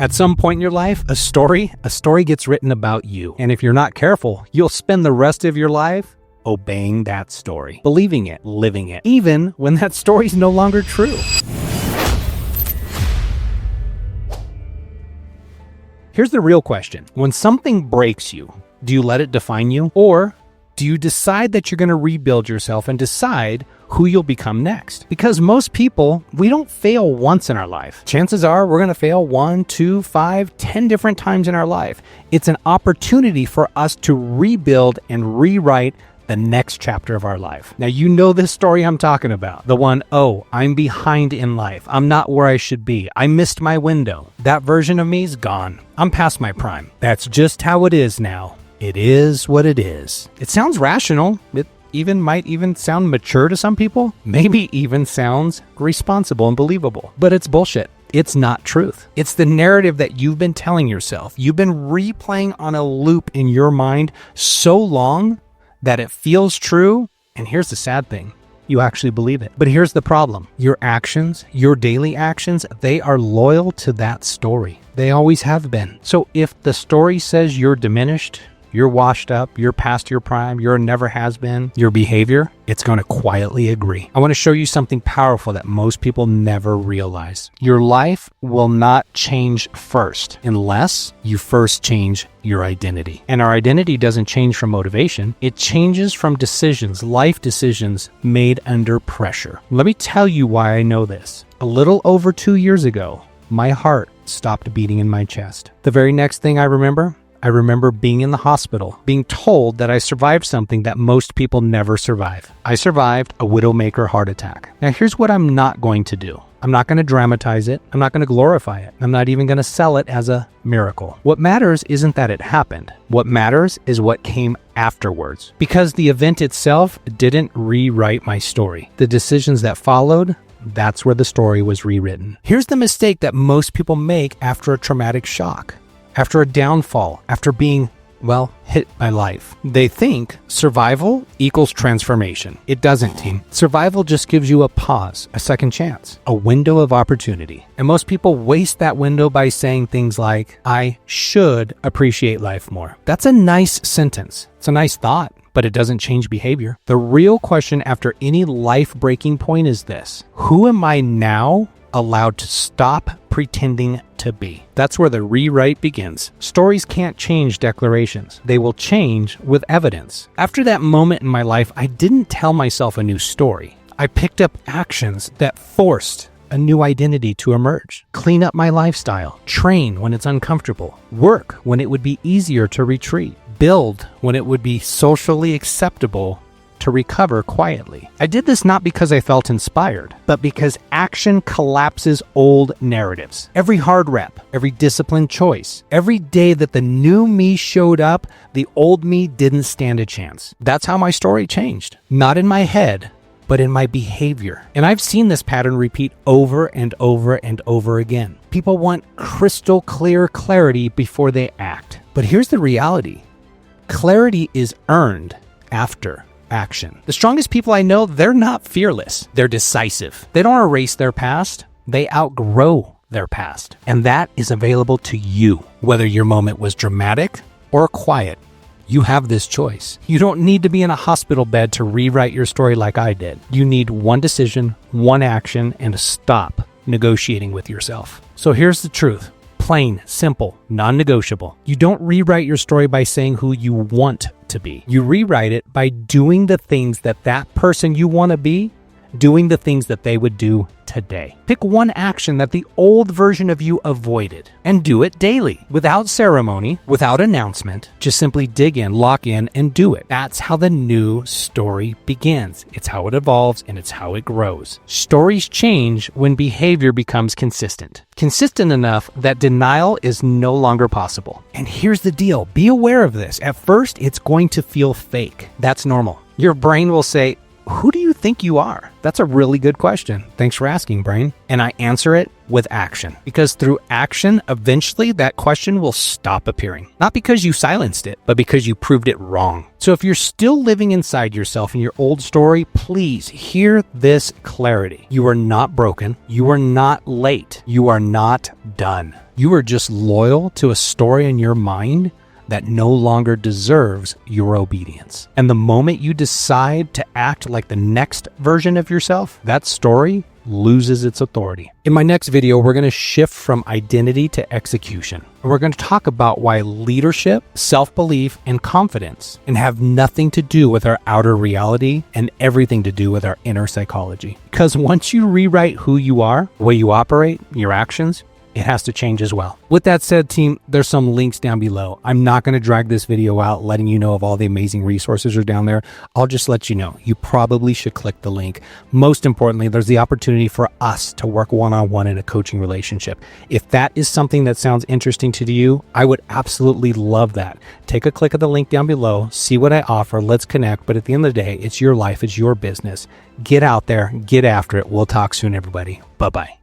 At some point in your life, a story gets written about you. And if you're not careful, you'll spend the rest of your life obeying that story, believing it, living it, even when that story's no longer true. Here's the real question. When something breaks you, do you let it define you? Or do you decide that you're going to rebuild yourself and decide who you'll become next? Because most people, we don't fail once in our life. Chances are we're going to fail 1, 2, 5, 10 different times in our life. It's an opportunity for us to rebuild and rewrite the next chapter of our life. Now, you know this story I'm talking about. The one, oh, I'm behind in life. I'm not where I should be. I missed my window. That version of me is gone. I'm past my prime. That's just how it is now. It is what it is. It sounds rational. It might even sound mature to some people. Maybe even sounds responsible and believable. But it's bullshit. It's not truth. It's the narrative that you've been telling yourself. You've been replaying on a loop in your mind so long that it feels true. And here's the sad thing. You actually believe it. But here's the problem. Your actions, your daily actions, they are loyal to that story. They always have been. So if the story says you're diminished, you're washed up, you're past your prime, you're never has been, your behavior, it's going to quietly agree. I want to show you something powerful that most people never realize. Your life will not change first unless you first change your identity. And our identity doesn't change from motivation. It changes from decisions, life decisions made under pressure. Let me tell you why I know this. A little over 2 years ago, my heart stopped beating in my chest. The very next thing I remember being in the hospital, being told that I survived something that most people never survive. I survived a widowmaker heart attack. Now, here's what I'm not going to do. I'm not going to dramatize it. I'm not going to glorify it. I'm not even going to sell it as a miracle. What matters isn't that it happened. What matters is what came afterwards. Because the event itself didn't rewrite my story. The decisions that followed, that's where the story was rewritten. Here's the mistake that most people make after a traumatic shock. After a downfall, after being, hit by life. They think survival equals transformation. It doesn't, team. Survival just gives you a pause, a second chance, a window of opportunity. And most people waste that window by saying things like, I should appreciate life more. That's a nice sentence. It's a nice thought, but it doesn't change behavior. The real question after any life-breaking point is this: who am I now allowed to stop pretending to be? That's where the rewrite begins. Stories can't change declarations. They will change with evidence. After that moment in my life, I didn't tell myself a new story. I picked up actions that forced a new identity to emerge. Clean up my lifestyle. Train when it's uncomfortable. Work when it would be easier to retreat. Build when it would be socially acceptable to recover quietly. I did this not because I felt inspired, but because action collapses old narratives. Every hard rep, every disciplined choice, every day that the new me showed up, the old me didn't stand a chance. That's how my story changed. Not in my head, but in my behavior. And I've seen this pattern repeat over and over and over again. People want crystal clear clarity before they act. But here's the reality. Clarity is earned after action. The strongest people I know, they're not fearless. They're decisive. They don't erase their past. They outgrow their past. And that is available to you. Whether your moment was dramatic or quiet, you have this choice. You don't need to be in a hospital bed to rewrite your story like I did. You need one decision, one action, and to stop negotiating with yourself. So here's the truth. Plain, simple, non-negotiable. You don't rewrite your story by saying who you want to be. You rewrite it by doing the things that person you want to be, doing the things that they would do today. Pick one action that the old version of you avoided and do it daily, without ceremony, without announcement. Just simply dig in, lock in, and do it. That's how the new story begins. It's how it evolves and it's how it grows. Stories change when behavior becomes consistent. Consistent enough that denial is no longer possible. And here's the deal. Be aware of this. At first, it's going to feel fake. That's normal. Your brain will say, who do you think you are? That's a really good question. Thanks for asking, brain. And I answer it with action. Because through action, eventually that question will stop appearing. Not because you silenced it, but because you proved it wrong. So if you're still living inside yourself in your old story, please hear this clarity. You are not broken. You are not late. You are not done. You are just loyal to a story in your mind that no longer deserves your obedience. And the moment you decide to act like the next version of yourself, that story loses its authority. In my next video, we're going to shift from identity to execution. And we're going to talk about why leadership, self-belief, and confidence can have nothing to do with our outer reality and everything to do with our inner psychology. Because once you rewrite who you are, the way you operate, your actions, it has to change as well. With that said, team, there's some links down below. I'm not going to drag this video out letting you know of all the amazing resources are down there. I'll just let you know. You probably should click the link. Most importantly, there's the opportunity for us to work one-on-one in a coaching relationship. If that is something that sounds interesting to you, I would absolutely love that. Take a click at the link down below, see what I offer, let's connect. But at the end of the day, it's your life, it's your business. Get out there, get after it. We'll talk soon, everybody. Bye-bye.